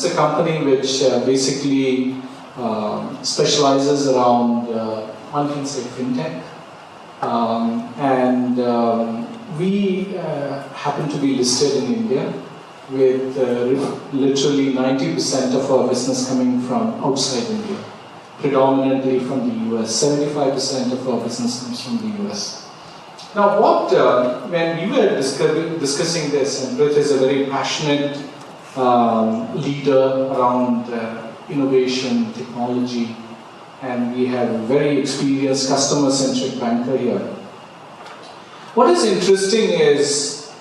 is a company which basically specializes around, one can say, fintech. We happen to be listed in India with literally 90% of our business coming from outside India, predominantly from the US. 75% of our business comes from the US. Now, when we were discussing this, and Brett is a very passionate leader around innovation, technology, and we have a very experienced customer-centric banker here. What is interesting is,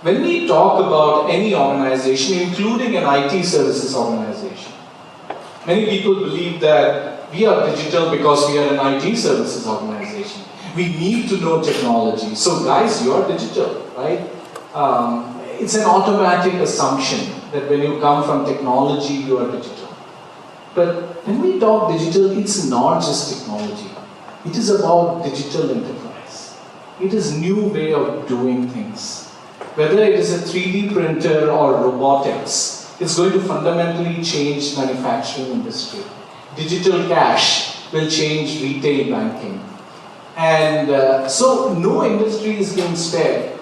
when we talk about any organization, including an IT services organization, many people believe that we are digital because we are an IT services organization. We need to know technology. So guys, you are digital, right? It's an automatic assumption that when you come from technology, you are digital. But when we talk digital, it's not just technology. It is about digital enterprise. It is a new way of doing things. Whether it is a 3D printer or robotics, it's going to fundamentally change manufacturing industry. Digital cash will change retail banking. And so no industry is being spared.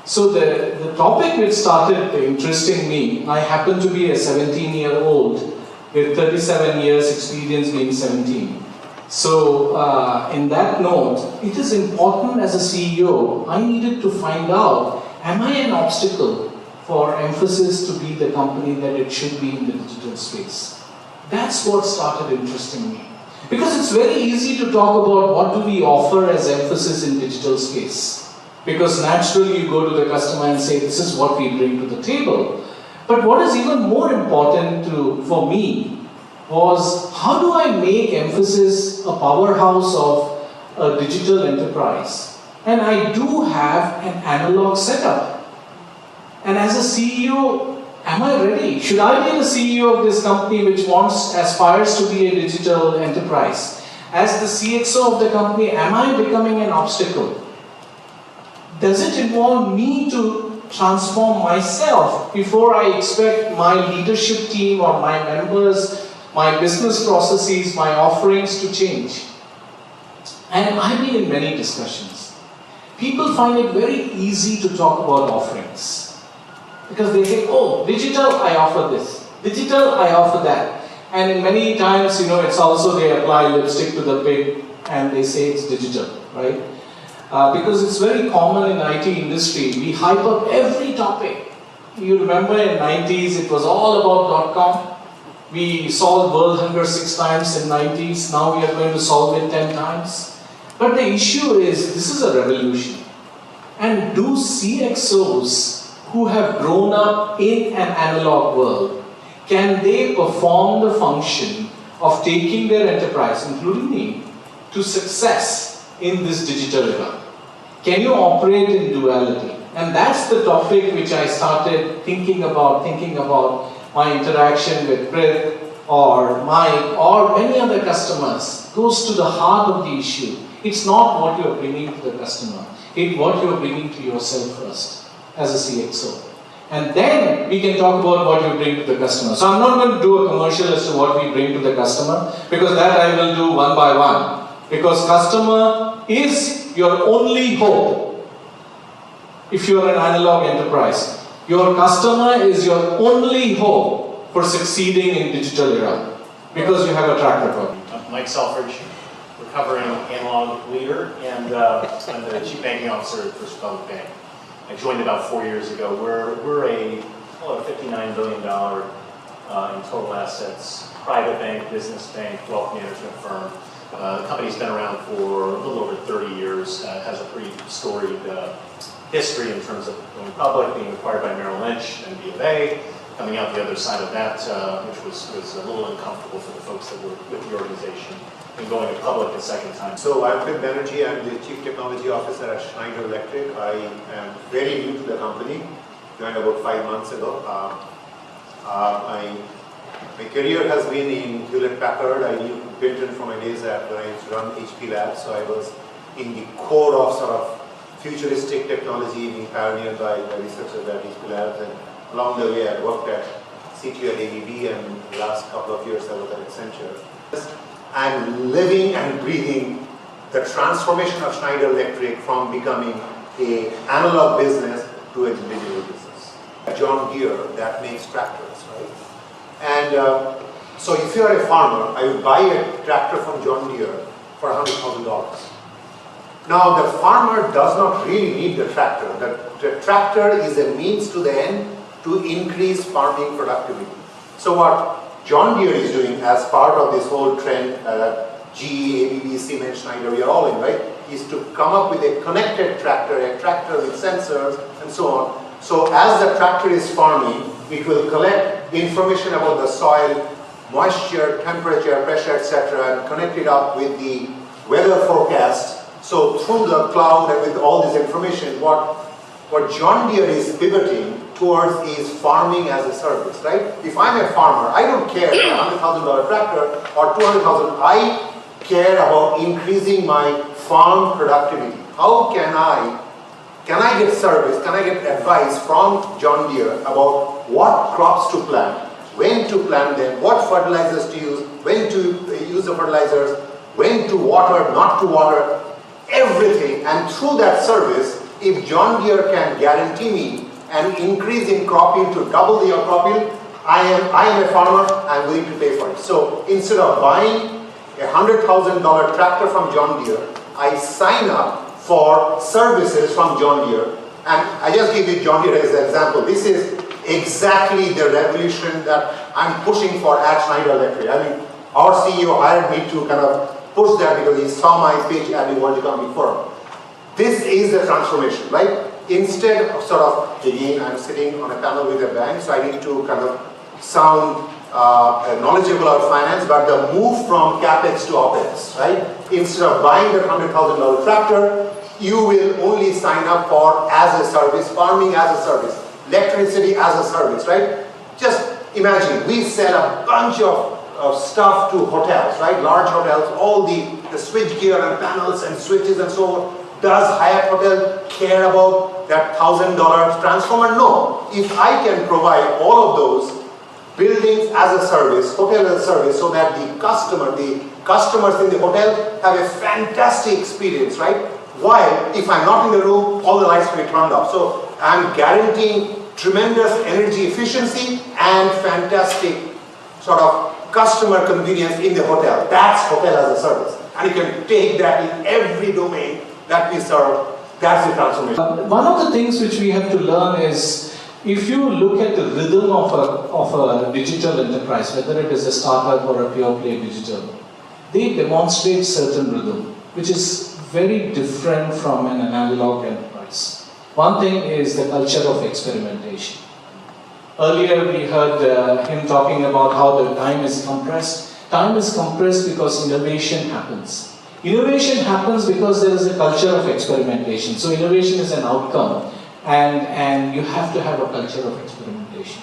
So the topic which started interesting me, I happen to be a 17-year-old with 37 years experience being 17. So in that note, it is important as a CEO, I needed to find out, am I an obstacle for Emphasis to be the company that it should be in the digital space? That's what started interesting me. Because it's very easy to talk about what do we offer as Emphasis in digital space. Because naturally you go to the customer and say, this is what we bring to the table. But what is even more important for me was, how do I make Emphasis a powerhouse of a digital enterprise? And I do have an analog setup. And as a CEO, am I ready? Should I be the CEO of this company which aspires to be a digital enterprise? As the CXO of the company, am I becoming an obstacle? Does it involve me to transform myself before I expect my leadership team or my members, my business processes, my offerings to change? And I've been in many discussions. People find it very easy to talk about offerings. Because they say, oh, digital, I offer this. Digital, I offer that. And many times, it's also they apply lipstick to the pig and they say it's digital, right? Because it's very common in IT industry. We hype up every topic. You remember in 90s, it was all about .com. We solved world hunger 6 times in 90s. Now we are going to solve it 10 times. But the issue is, this is a revolution. And do CXOs who have grown up in an analog world, can they perform the function of taking their enterprise, including me, to success in this digital era? Can you operate in duality? And that's the topic which I started thinking about my interaction with Prith or Mike or many other customers. Goes to the heart of the issue. It's not what you're bringing to the customer, it's what you're bringing to yourself first as a CXO. And then we can talk about what you bring to the customer. So I'm not going to do a commercial as to what we bring to the customer, because that I will do one by one. Because customer is your only hope. If you're an analog enterprise, your customer is your only hope for succeeding in digital era, because you have a track record. Mike Selfridge, recovering analog leader, and I'm the Chief Banking Officer at First Republic Bank. I joined about 4 years ago. We're a $59 billion in total assets, private bank, business bank, wealth management firm. The company's been around for a little over 30 years, has a pretty storied history in terms of going public, being acquired by Merrill Lynch and DnA, coming out the other side of that, which was a little uncomfortable for the folks that were with the organization, and going public a second time. So I'm Pim Banerjee, I'm the Chief Technology Officer at Schneider Electric. I am very new to the company, joined about 5 months ago. My career has been in Hewlett Packard. I knew Binton from my days when I used to run HP Labs, so I was in the core of sort of futuristic technology being pioneered by researchers at HP Labs, and along the way I worked at CTO at ABB, and the last couple of years I was at Accenture. I'm living and breathing the transformation of Schneider Electric from becoming an analog business to a digital business. John Deere that makes tractors, right? And so if you're a farmer, I would buy a tractor from John Deere for $100,000. Now the farmer does not really need the tractor. The tractor is a means to the end to increase farming productivity. So what John Deere is doing as part of this whole trend, GE, ABB, Siemens, Schneider, we are all in, right, is to come up with a connected tractor, a tractor with sensors and so on. So as the tractor is farming, it will collect information about the soil, moisture, temperature, pressure, etc., and connect it up with the weather forecast. So through the cloud and with all this information, what John Deere is pivoting towards is farming as a service, right? If I'm a farmer, I don't care about a $100,000 tractor or $200,000. I care about increasing my farm productivity. How can I get service, can I get advice from John Deere about what crops to plant, when to plant them, what fertilizers to use, when to use the fertilizers, when to water, not to water, everything. And through that service, if John Deere can guarantee me an increase in crop yield to double the crop yield, I am a farmer, I'm willing to pay for it. So instead of buying a $100,000 tractor from John Deere, I sign up for services from John Deere. And I just give you John Deere as an example. This is exactly the revolution that I'm pushing for at Schneider Electric. I mean, our CEO hired me to kind of push that because he saw my pitch at the World Economic Forum. This is the transformation, right? Instead of sort of, again, I'm sitting on a panel with a bank, so I need to kind of sound knowledgeable about finance, but the move from capex to opex, right? Instead of buying the $100,000 tractor, you will only sign up for as a service, farming as a service, electricity as a service, right? Just imagine, we sell a bunch of stuff to hotels, right? Large hotels, all the switch gear and panels and switches and so on. Does Hyatt Hotel care about that $1,000 transformer? No. If I can provide all of those buildings as a service, hotel as a service, so that the customers in the hotel have a fantastic experience, right? While if I'm not in the room, all the lights will be turned off. So I'm guaranteeing tremendous energy efficiency and fantastic sort of customer convenience in the hotel. That's hotel as a service. And you can take that in every domain that we serve. That's the transformation. One of the things which we have to learn is, if you look at the rhythm of a digital enterprise, whether it is a startup or a pure play digital, they demonstrate certain rhythm, which is very different from an analog enterprise. One thing is the culture of experimentation. Earlier we heard him talking about how the time is compressed. Time is compressed because innovation happens. Innovation happens because there is a culture of experimentation. So innovation is an outcome, and you have to have a culture of experimentation.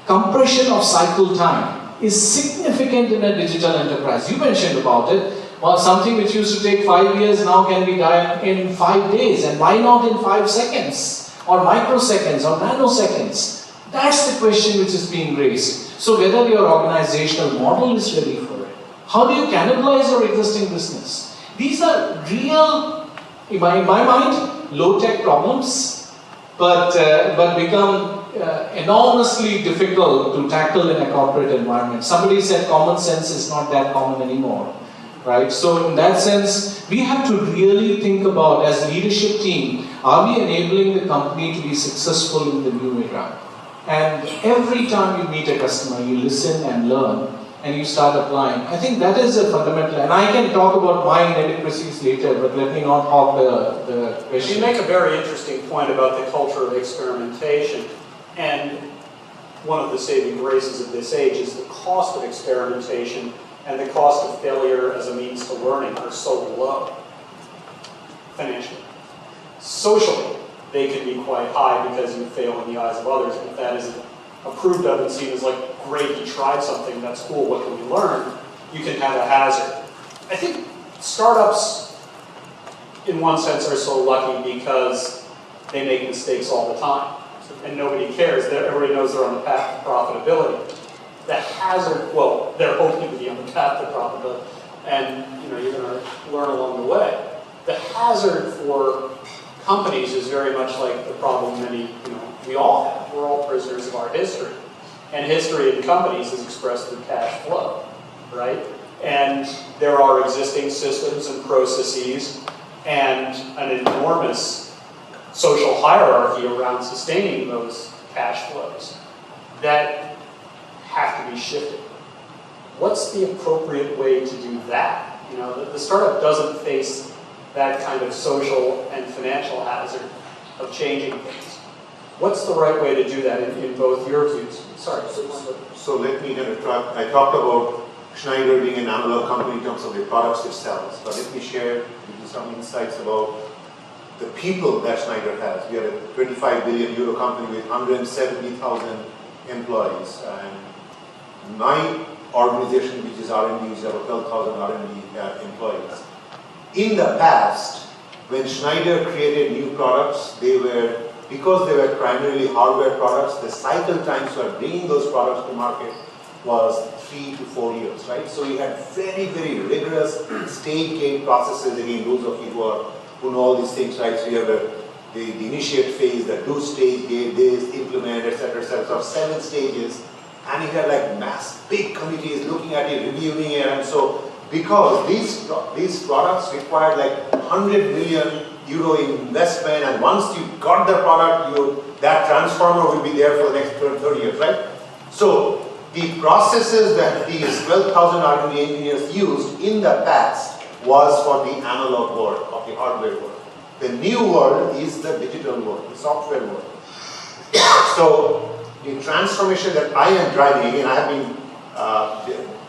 Compression of cycle time is significant in a digital enterprise. You mentioned about it. Well, something which used to take 5 years now can be done in 5 days, and why not in 5 seconds, or microseconds, or nanoseconds? That's the question which is being raised. So whether your organizational model is ready for it, how do you cannibalize your existing business? These are real, in my mind, low-tech problems, but become enormously difficult to tackle in a corporate environment. Somebody said common sense is not that common anymore, right? So in that sense, we have to really think about, as a leadership team, are we enabling the company to be successful in the new era? And every time you meet a customer, you listen and learn, and you start applying. I think that is a fundamental, and I can talk about my inadequacies later, but let me not hog the question. You make a very interesting point about the culture of experimentation, and one of the saving graces of this age is the cost of experimentation and the cost of failure as a means to learning are so low financially. Socially, they can be quite high because you fail in the eyes of others, and if that isn't approved of and seen as like, great, you tried something, that's cool, what can we learn? You can have a hazard. I think startups, in one sense, are so lucky because they make mistakes all the time. and nobody cares. Everybody knows they're on the path to profitability. The hazard, well, they're hoping to be on the path to profitability, and you're going to learn along the way. The hazard for companies is very much like the problem we all have. We're all prisoners of our history. And history in companies is expressed through cash flow, right? And there are existing systems and processes and an enormous social hierarchy around sustaining those cash flows that have to be shifted. What's the appropriate way to do that? The startup doesn't face that kind of social and financial hazard of changing things. What's the right way to do that in both your views? Sorry. So let me talk. I talked about Schneider being an analog company in terms of the products it sells, but let me share with you some insights about the people that Schneider has. We are a 25 billion euro company with 170,000 employees, and my organization, which is R&D, is about 12,000 R&D employees. In the past, when Schneider created new products, because they were primarily hardware products, the cycle times for bringing those products to market was 3 to 4 years, right? So we had very, very rigorous stage gate processes. Again, those of you who know all these things, right? So you have the initiate phase, the do stage gate, this, implement, etc., etc. So 7 stages, and you had like big committees looking at it, reviewing it, and so because these products required like 100 million euro investment, and once you got the product, that transformer will be there for the next 30 years, right? So the processes that these 12,000 R&D engineers used in the past was for the analog world of the hardware world. The new world is the digital world, the software world. So the transformation that I am driving, again,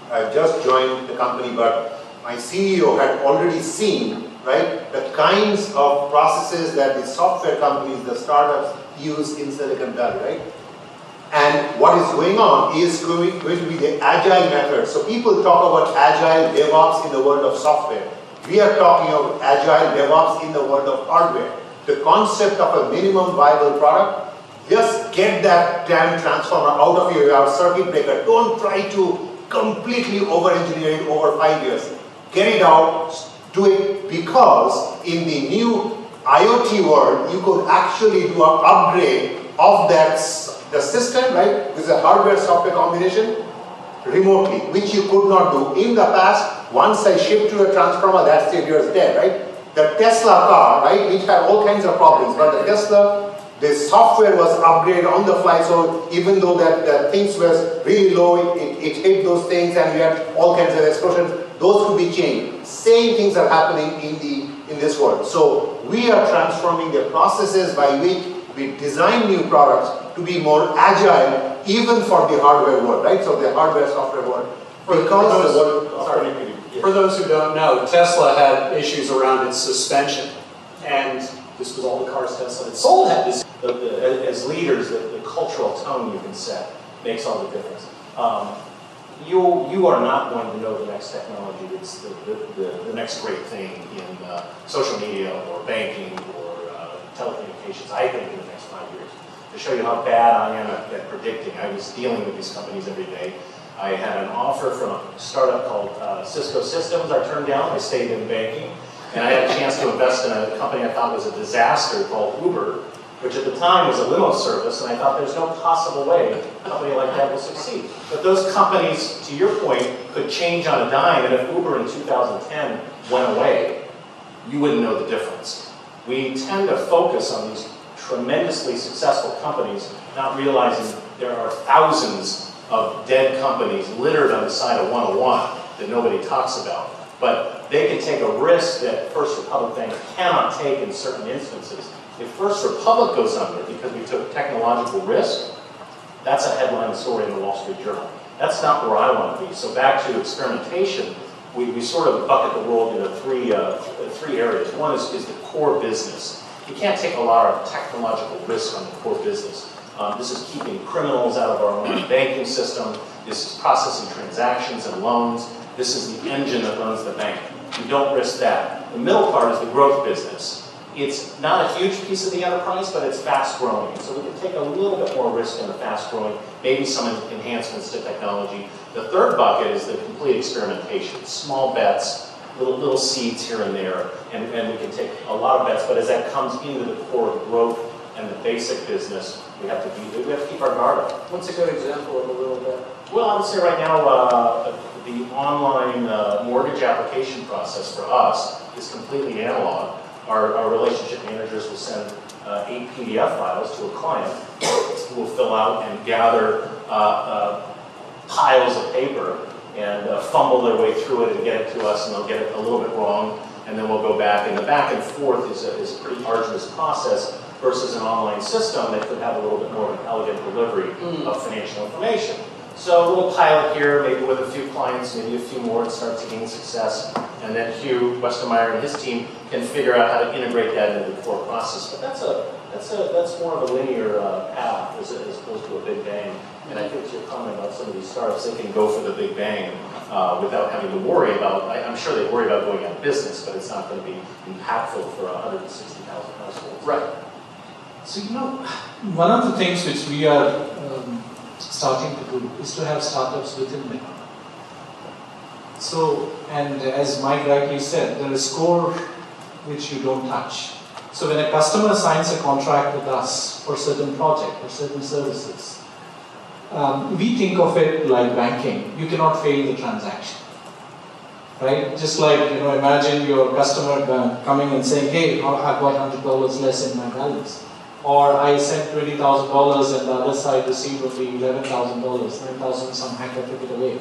I've just joined the company, but my CEO had already seen, right, the kinds of processes that the software companies, the startups use in Silicon Valley, right? And what is going on is going to be the agile method. So people talk about agile DevOps in the world of software. We are talking about agile DevOps in the world of hardware. The concept of a minimum viable product, just get that damn transformer out of your circuit breaker. Don't try to completely over-engineer it over 5 years. Get it out, do it, because in the new IoT world, you could actually do an upgrade of the system, right? This is a hardware-software combination remotely, which you could not do. In the past, once I shipped to a transformer, that saved yours dead, right? The Tesla car, right, which had all kinds of problems, but the Tesla, the software was upgraded on the fly, so even though that things were really low, it hit those things and you had all kinds of explosions, those could be changed. Same things are happening in this world. So we are transforming the processes by which we design new products to be more agile, even for the hardware world, right? So the hardware software world. For those who don't know, Tesla had issues around its suspension, and this was all the cars Tesla had sold had this. As leaders, the cultural tone you can set makes all the difference. You are not going to know the next technology that's the next great thing in social media or banking or telecommunications, I think, in the next 5 years. To show you how bad I am at predicting, I was dealing with these companies every day. I had an offer from a startup called Cisco Systems I turned down. I stayed in banking. And I had a chance to invest in a company I thought was a disaster called Uber, which at the time was a limo service, and I thought there's no possible way a company like that will succeed. But those companies, to your point, could change on a dime, and if Uber in 2010 went away, you wouldn't know the difference. We tend to focus on these tremendously successful companies, not realizing there are thousands of dead companies littered on the side of 101 that nobody talks about. But they can take a risk that First Republic Bank cannot take in certain instances. If First Republic goes under because we took technological risk, that's a headline story in the Wall Street Journal. That's not where I want to be. So back to experimentation, we sort of bucket the world into three areas. One is the core business. You can't take a lot of technological risk on the core business. This is keeping criminals out of our own banking system. This is processing transactions and loans. This is the engine that runs the bank. You don't risk that. The middle part is the growth business. It's not a huge piece of the enterprise, but it's fast growing. So we can take a little bit more risk in the fast growing, maybe some enhancements to technology. The third bucket is the complete experimentation, small bets, little seeds here and there, and we can take a lot of bets, but as that comes into the core growth and the basic business, we have to keep our guard up. What's a good example of a little bit? Well, I would say right now, the online mortgage application process for us is completely analog. Our relationship managers will send 8 PDF files to a client who will fill out and gather piles of paper and fumble their way through it and get it to us, and they'll get it a little bit wrong, and then we'll go back. And the back and forth is a pretty arduous process versus an online system that could have a little bit more of an elegant delivery of financial information. So a little pilot here, maybe with a few clients, maybe a few more, and start to gain success. And then Hugh Westermeyer and his team can figure out how to integrate that into the core process. But that's more of a linear path as opposed to a big bang. And I think to your comment about some of these startups, they can go for the big bang without having to worry about, I'm sure they worry about going out of business, but it's not going to be impactful for 160,000 households. Right. So, one of the things which we are starting to do is to have startups within the company. So, and as Mike rightly said, there is core which you don't touch. So when a customer signs a contract with us for a certain project or certain services, we think of it like banking. You cannot fail the transaction, right? Just like, imagine your customer coming and saying, hey, I've got $100 less in my balance. Or I sent $20,000 and the other side received only $11,000, $9,000, some hacker took it away.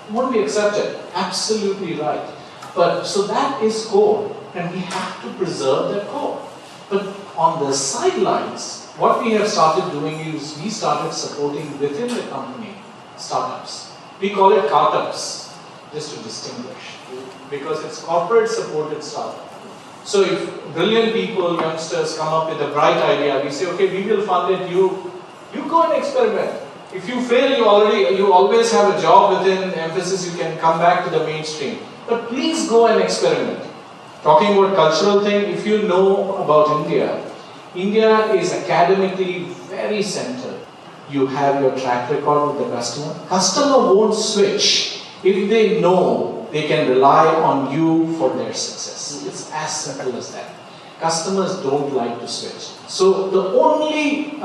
Won't be accepted. Absolutely right. But so that is core, and we have to preserve that core. But on the sidelines, what we have started doing is we started supporting within the company startups. We call it cartups, just to distinguish, because it's corporate supported startup. So if brilliant people, youngsters come up with a bright idea, we say, okay, we will fund it, you go and experiment. If you fail, you always have a job within emphasis, you can come back to the mainstream. But please go and experiment. Talking about cultural thing, if you know about India is academically very centered. You have your track record with the customer. Customer won't switch if they know they can rely on you for their success. It's as simple as that. Customers don't like to switch. So the only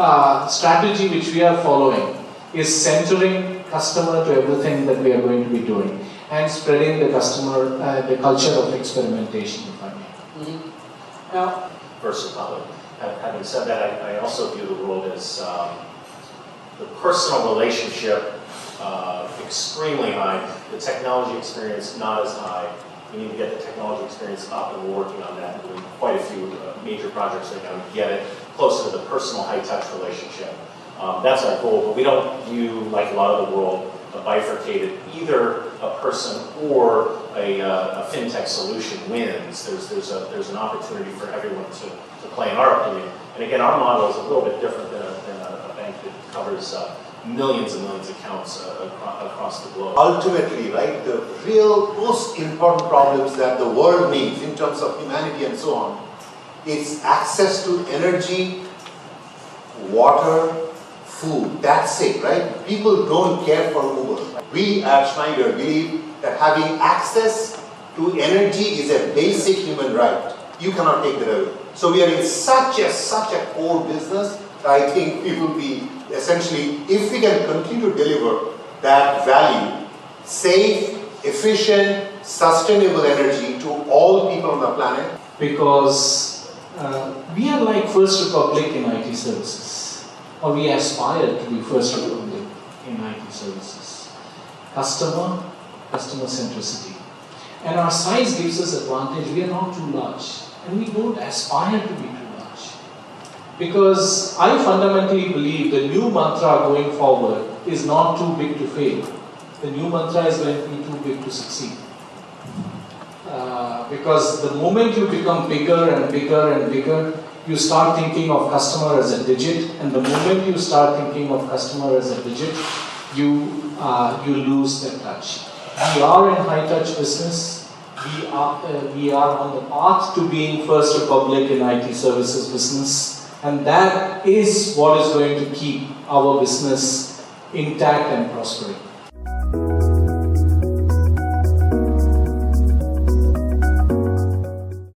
strategy which we are following is centering customer to everything that we are going to be doing and spreading the customer, the culture of experimentation, if I may. Now, versatile. Having said that, I also view the world as the personal relationship extremely high, the technology experience not as high. We need to get the technology experience up, and we're working on that. We're doing quite a few major projects right now to get it closer to the personal high-touch relationship. That's our goal, but we don't view, like a lot of the world, bifurcated. Either a person or a fintech solution wins. There's an opportunity for everyone to play, in our opinion. And again, our model is a little bit different than a bank that covers millions and millions of accounts across the globe. Ultimately, right, the real most important problems that the world needs in terms of humanity and so on, it's access to energy, water, food. That's it, right? People don't care for Uber. We at Schneider believe that having access to energy is a basic human right. You cannot take that away. So we are in such a core business that I think we will be essentially, if we can continue to deliver that value, safe, efficient, sustainable energy to all people on the planet. Because we are like First Republic in IT services, or we aspire to be First Republic in IT services. Customer centricity. And our size gives us advantage. We are not too large, and we don't aspire to be too large. Because I fundamentally believe the new mantra going forward is not too big to fail. The new mantra is going to be too big to succeed. Because the moment you become bigger and bigger and bigger, you start thinking of customer as a digit, and the moment you start thinking of customer as a digit, you lose that touch. We are in high touch business, we are on the path to being first republic in IT services business, and that is what is going to keep our business intact and prospering.